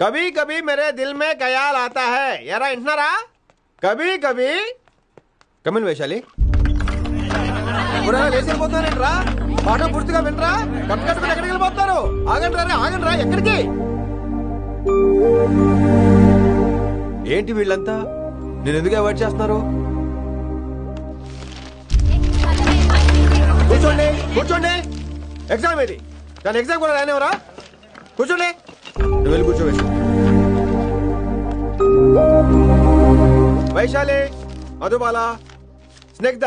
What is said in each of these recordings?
कभी कभी मेरे दिल में ख्याल आता है यारा इंटनारा कभी कभी कमिन वैशाली లేచిపోతారేంట్రా పాఠం పూర్తిగా వినరా కట్టుకట్టుకుని ఎక్కడికి వెళ్ళిపోతారు ఆగండి రా ఎక్కడికి ఏంటి వీళ్ళంతా నేను ఎందుకు అవాయిడ్ చేస్తున్నారు కూర్చోండి ఎగ్జామ్ ఏది దాని ఎగ్జామ్ కూడా రానివరా కూర్చోండి నువ్వు వెళ్ళి కూర్చో Vaishali Madhubala Snigdha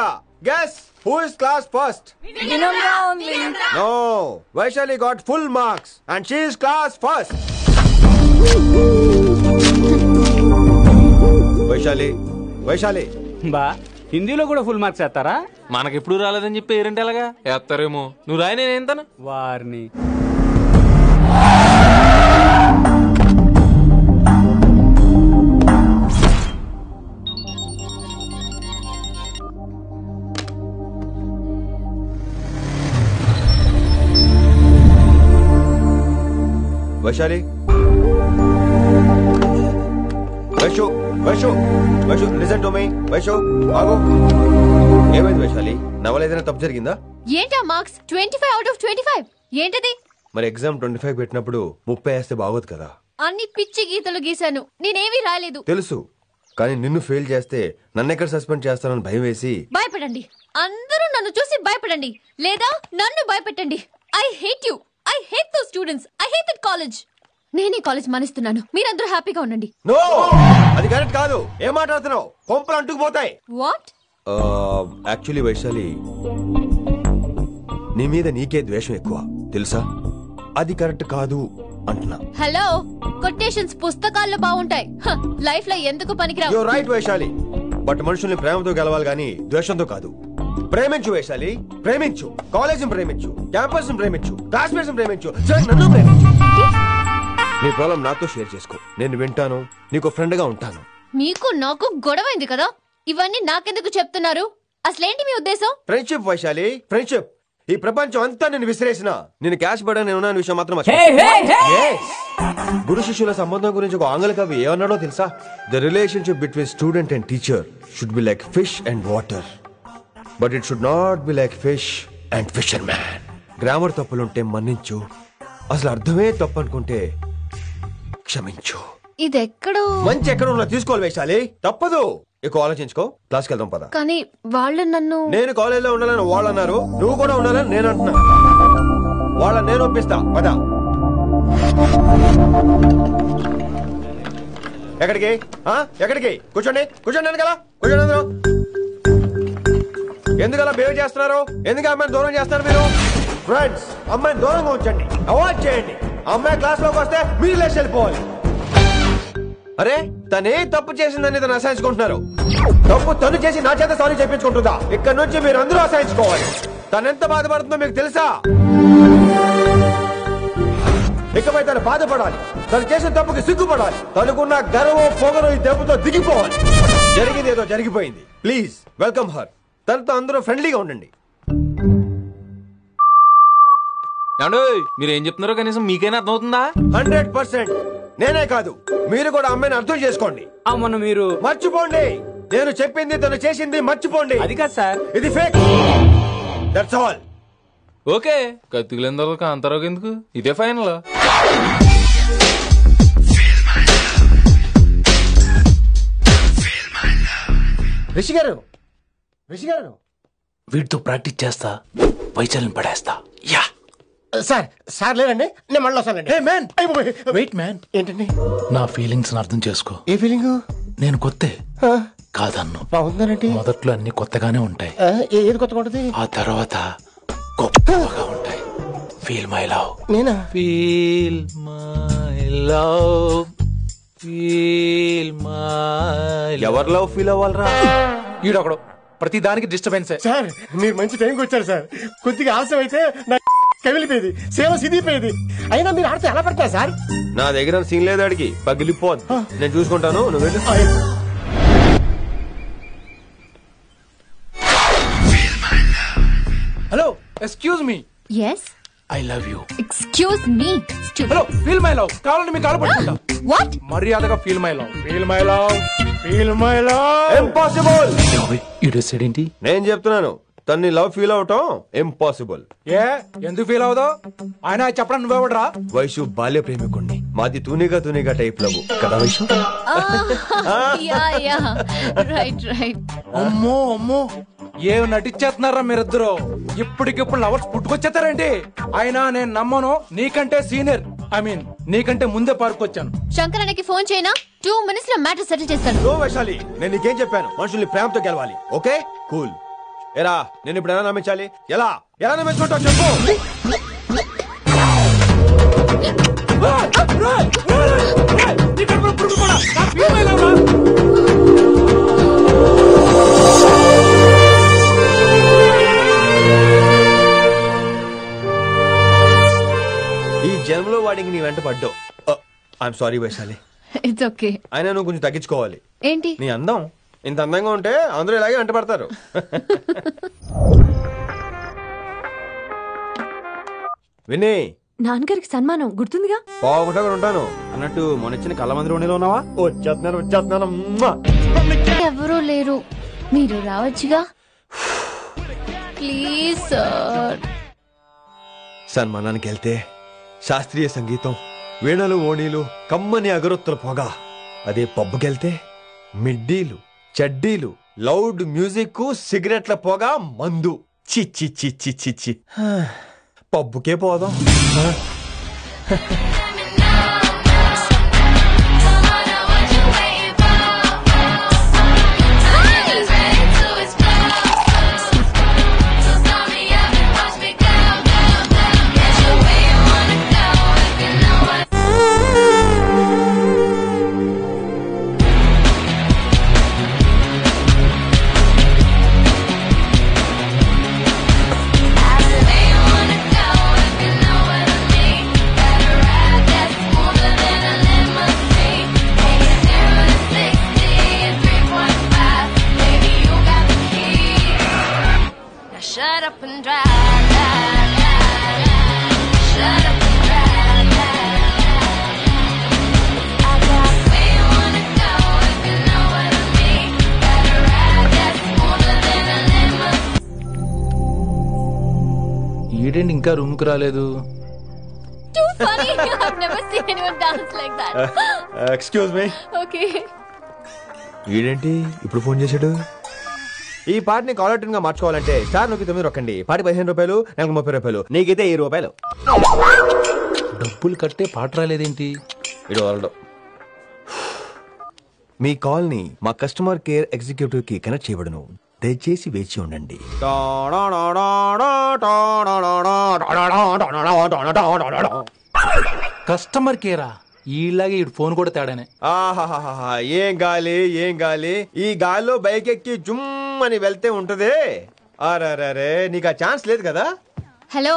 guess who is class first Vinamra only. no Vaishali got full marks and she is class first Vaishali బా హిందీలో కూడా ఫుల్ మార్క్స్ వేస్తారా మనకెప్పుడు రాలేదని చెప్పి ఏరంటే ఎలాగా వేస్తారేమో నువ్వు రాయి నేను ఏంతాను వారిని Vaishali Vaishu listen to me Vaishu ఆగు ఏమైంది వైశాలి నా వల్ల ఏదైనా తప్పు జరిగిందా ఏంటా మార్క్స్ 25 out of 25 ఏంటది మరి ఎగ్జామ్ 25 పెట్టినప్పుడు 30 వేస్తే బాగోదు కదా అన్ని పిచ్చి గీతలు గీశాను నేనేమీ రాలేదు తెలుసు కానీ నిన్ను ఫెయిల్ చేస్తే నన్ను ఎక్కడ సస్పెండ్ చేస్తానని భయం వేసి భయపడండి అందరూ నన్ను చూసి భయపడండి లేదా నన్ను భయపెట్టండి I hate those students I hate that college నేనే కాలేజ్ మానేస్తున్నాను మీరందరూ హ్యాపీగా ఉండండి నో అది కరెక్ట్ కాదు ఏం మాట్లాడుతున్నావు కొంపలు అంటుకుపోతాయి వాట్ యాక్చువల్లీ వైశాలి నీ మీద నీకే ద్వేషం ఎక్కువ తెలుసా అది కరెక్ట్ కాదు అంటున్నా హలో కొటేషన్స్ పుస్తకాల్లో బాగుంటాయి లైఫ్ లో ఎందుకు పనికిరావు యు రైట్ వైశాలి బట్ మనుషుల్ని ప్రేమతో గెలవాలి గాని ద్వేషంతో కాదు ప్రేమించు వైశాలి ప్రేమించు కాలేజీని ప్రేమించు క్యాంపస్ ప్రేమించు క్లాస్మేట్స్ ప్రేమించు నన్ను ప్రేమించు నీ ప్రాబ్లం నాతో షేర్ చేసుకో నేను వింటాను నీకు ఫ్రెండ్ గా ఉంటాను మీకు నాకు గొడవైంది కదా ఇవన్నీ నాకెందుకు చెప్తున్నారు అసలేంటి మీ ఉద్దేశం ఫ్రెండ్షిప్ వైశాలి ఫ్రెండ్షిప్ ఈ ప్రపంచం అంతా నేను విసిరేసిన నేను క్యాష్ పడా నేను ఉన్న విషయం మాత్రం గురు శిష్యుల సంబంధం గురించి ఒక ఆంగ్ల కవి ఏమన్నాడో తెలుసా the relationship between student and teacher should be like fish and water but it should not be like fish and fisherman grammar తప్పులుంటే మన్నించు అసలు అర్థమే తప్పు అనుకుంటే క్షమించు ఇది ఎక్కడో మంచి ఎక్కడ ఉన్నా తీసుకోవాలి వైశాలి తప్పదు ఎక్కువ ఆలోచించుకో క్లాస్కి వెళ్దాం పద కానీ వాళ్ళు నన్ను నేను కాలేజీలో ఉండాలని వాళ్ళు అన్నారు నువ్వు కూడా ఉండాలని నేను అంటున్నా వాళ్ళని నేను ఒప్పిస్తా పద ఎక్కడికి కూర్చోండి కదా కూర్చోండి అందరూ ఎందుకలా బిహేవ్ చేస్తున్నారు ఎందుకు అమ్మాయిని దూరం చేస్తారు మీరు ఫ్రెండ్స్ అమ్మాయిని దూరంగా ఉంచండి అవాయిడ్ చేయండి అమ్మాయి క్లాస్ లోకి వస్తే మీరు లేచి వెళ్ళిపోవాలి అరే తనే తప్పు చేసిందని తను అసహించుకుంటున్నారు తప్పు తను చేసి నా చేత సారీ చెప్పించుకుంటుందా ఇక్కడ నుంచి మీరు అందరూ అసహించుకోవాలి తనెంత బాధపడుతుందో మీకు తెలుసా ఇకపై తను బాధపడాలి తను చేసిన తప్పుకి సిగ్గుపడాలి తనకున్న గర్వం పొగరు ఈ దెబ్బతో దిగిపోవాలి జరిగింది ఏదో జరిగిపోయింది ప్లీజ్ వెల్కమ్ హర్ తనతో అందరూ ఫ్రెండ్లీగా ఉండండి మీరు ఏం చెప్తున్నారో కనీసం మీకైనా అర్థమవుతుందా 100% నేనే కాదు మీరు కూడా అమ్మాయిని అర్థం చేసుకోండి మొన్న మీరు మర్చిపోండి నేను చెప్పింది తను చేసింది మర్చిపోండి అది కాదు సార్ ఇది ఫేక్ దట్స్ ఆల్ ఓకే కత్తిలేని తర్వాత కాంతారావు ఎందుకు ఇదే ఫైనల్ రిషి గారు వీటితో ప్రాక్టీస్ చేస్తా వైశాలిని పడేస్తా యా సార్ లేదండి నేను మళ్ళీ వస్తానండి వెయిట్ మ్యాన్ ఏంటండి నా ఫీలింగ్స్ అర్థం చేసుకో ఏ ఫీలింగ్ నేను కొత్తే కాదన్ను బాగుందనండి మొదట్లో అన్ని కొత్తగానే ఉంటాయి ఏది కొత్తగా ఉంటుంది ఆ తర్వాత గొప్పగా ఉంటాయి ఫీల్ మై లవ్ నేనా feel my love feel my ఎవరి లవ్ ఫీల్ అవ్వాలరా ఈడొకడు ప్రతి దానికి డిస్టర్బెన్స్ సార్ మీరు మంచి టైంకి వచ్చారు సార్ కొద్దిగా ఆలస్యం అయితే నా కమిలిపోయేది సేవ సిదిపోయేది అయినా మీరు ఆడితే ఎలా పడతారు సార్ నా దగ్గర సీన్ లేదు అడిగి పగిలిపోద్దు నేను చూసుకుంటాను నువ్వు వెళ్ళు hello excuse me yes I love you excuse me hello feel my love కావాలంటే మీ కాలు పట్టుకుంటా వాట్? మర్యాదగా feel my love, feel my love, feel my love. Impossible. ఇడేసాడేంటి? నేను చెప్తున్నాను, తన్ని లవ్ ఫీల్ అవటం ఇంపాసిబుల్. ఏ ఎందుకు ఫీల్ అవుదో? ఆయన చెప్పడం నువ్వెవడరా? వైషు బాల్య ప్రేమికుణ్ణి, మాది తూనిగా టైప్ లవ్ కదా వైషు? Yeah right. అమ్మో అమ్మో, ఏం నటించేస్తున్నారా మీరిద్దరు? ఇప్పటికిప్పుడు లవర్స్ పుట్టుకొచ్చేస్తారేంటి? అయినా నేను నమ్మను, నీకంటే సీనియర్, ఐ మీన్ నీకంటే ముందే పార్కొచ్చాను. శంకర్ అన్నకి ఫోన్ చేయనా? 2 minutes లో మ్యాటర్ సెటిల్ చేస్తాను. నో వైశాలి, నేను నీకేం చెప్పాను? మనుషుల్ని ప్రేమతో గెలవాలి. Okay cool. ఎరా నేను ఇప్పుడు ఎలా నమ్మించాలి? ఎలా నమ్మించుకుంటావు చెప్పు. ఈ జన్మలో వాడికి నీ వెంట పడ్డావు. I'm sorry Vaishali. It's okay. అయినా నువ్వు కొంచెం తగ్గించుకోవాలి. ఏంటి? నీ అందం ఇంత అందంగా ఉంటే అందరూ ఇలాగే వెంట పడతారు. విని నాన్నగారికి సన్మానం గుర్తుందిగా? బాగుంటా ఉంటాను అన్నట్టు మొన్నొచ్చిన కళ్ళమందిరంలో ఉన్నావా? వచ్చేస్తున్నాను. ఎవరూ లేరు, మీరు రావచ్చుగా. Please sir. సన్మానానికి వెళ్తే శాస్త్రీయ సంగీతం, వీణలు, ఓణీలు, కమ్మని అగరొత్తుల పొగ. అదే పబ్బుకెళ్తే మిడ్డీలు, చడ్డీలు, లౌడ్ మ్యూజిక్, సిగరెట్ల పొగ, మందు. చిచ్చి పబ్బుకే పోదాం. Shut up and drive. Shut up and drive. I got where you wanna go if you know what I mean. Better ride, that's smoother than a limousine. ఈడేంటి ఇంకా రూమ్ కు రాలేదు? Too funny. I've never seen anyone dance like that. Excuse me. Okay. వీడేంటి ఇప్పుడు phone చేశాడు? ఈ పాటని caller tune గా మార్చుకోవాలంటే స్టార్ నొక్కి 9 రొక్కండి. పాటి 15 రూపాయలు, నాకు 30 రూపాయలు, నీకైతే 10 రూపాయలు. డబ్బులు కట్టే పాట రాలేదేంటి? ఇడు వరల్డ్. మీ కాల్ ని మా కస్టమర్ కేర్ ఎగ్జిక్యూటివ్ కి కనెక్ట్ చేయబడును. దయచేసి వేచి ఉండండి. కస్టమర్ కేరా? ఈలాగే ఇటు ఫోన్ కూడా తేడానే. ఆహాహాహా, ఏం గాలి. ఈ గాలిలో బైక్ ఎక్కి జుమ్ అని వెళ్తే ఉంటదే. అరే నీకు ఆ ఛాన్స్ లేదు కదా. హలో,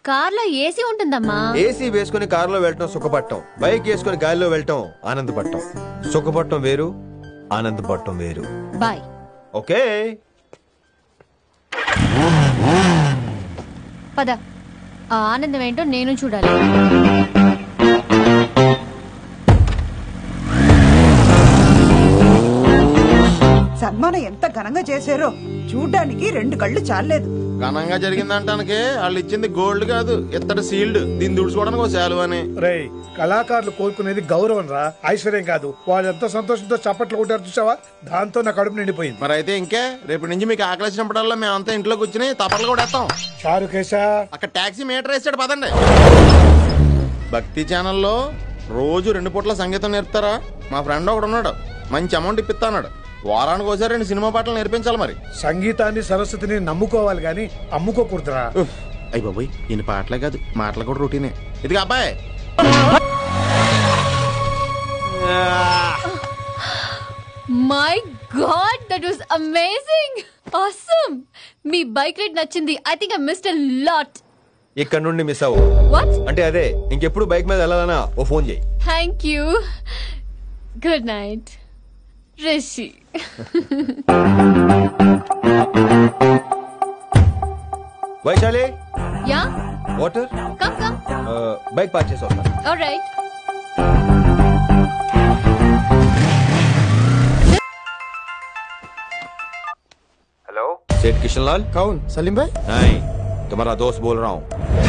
కార్ లో ఏసీ ఉంటుందమ్మా. ఏసీ వేసుకుని కారులో వెళ్ళటం సుఖపట్టం, బైక్ వేసుకుని గాలిలో వెళ్ళటం ఆనందపట్టం. సుఖపట్టం వేరు, ఆనందపట్టం వేరు. బాయ్. ఓకే పద, ఆ ఆనందం ఏంటో నేను చూడాలి. సన్మానం ఎంత ఘనంగా చేశారో చూడ్డానికి 2 కళ్ళు చాలేదు. ఘనంగా జరిగిందంటానికి వాళ్ళు ఇచ్చింది గోల్డ్ కాదు, ఇత్తడి సీల్డ్. దీన్ని దుడుచుకోవడానికి ఒక శాలువ అని. రేయ్, కళాకారులు కోరుకునేది గౌరవం రా, ఐశ్వర్యం కాదు. వాళ్ళు ఎంతో సంతోషంతో చప్పట్లు కొట్టారు చూసావా, దాంతో నా కడుపు నిండిపోయింది. మరి అయితే ఇంకే, రేపు నుంచి మీకు ఆకలి వచ్చినప్పుడల్లా మేమంతా ఇంట్లో కూర్చుని తప్పట్లు కూడా వేస్తాం. చారు కేశా, అక్కడ టాక్సీ మీటర్ వేసాడు పదండి. భక్తి ఛానల్లో రోజు 2 పూట్ల సంగీతం నేర్పుతారా? మా ఫ్రెండ్ ఒకడు ఉన్నాడు, మంచి అమౌంట్ ఇప్పిస్తా అన్నాడు. వారానికి ఒకసారి 2 సినిమా పాటలు నేర్పించాలి. మరి సంగీతాన్ని సరస్వతిని నమ్ముకోవాలి గాని అమ్ముకోకూడదురా. అయ్యి బాబోయ్, ఈయన పాటలే కాదు మాటలు కూడా రొటీనే. ఇది అబ్బాయి. My god, that was amazing, awesome. మీ బైక్ రైడ్ నచ్చింది. I think I missed a lot. ఇక్కడ నుండి మిస్ అవ్వు. వాట్? అంటే అదే, ఇంకెప్పుడు బైక్ మీద వెళ్ళాలన్నా ఓ ఫోన్ చేయి. Thank you. Good night Rishi. Vaishali, yeah, water. Come. Bike park చేసి వస్తాను. ఆల్రైట్. किशन लाल కౌన్ సలీం భాయ్ नहीं तुम्हारा दोस्त बोल रहा हूँ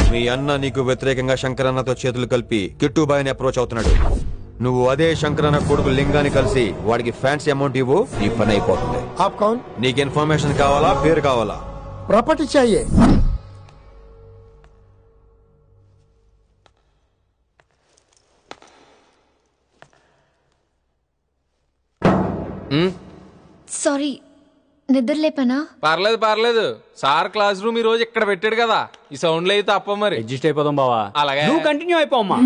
మీ అన్న నీకు వ్యతిరేకంగా శంకరన్నతో చేతులు కలిపి కిట్టుబాయిని అప్రోచ్ అవుతున్నాడు నువ్వు అదే శంకరన్న కొడుకు లింగాన్ని కలిసి వాడికి ఫ్యాన్సీ అమౌంట్ ఇవ్వు నీ పని అయిపోతుంది ఆప్ కౌన్ నీకు ఇన్ఫర్మేషన్ కావాలా పేరు కావాలా ప్రాపర్టీ చాయే సారీ నిద్ర లేపనా పర్లేదు పర్లేదు సార్ క్లాస్ రూమ్ ఈ రోజు ఇక్కడ పెట్టాడు కదా ఈ సౌండ్లు అయితే తప్ప మరి అడ్జస్ట్ అయిపోదాం బావా అలాగే నువ్వు కంటిన్యూ అయిపోమ్మా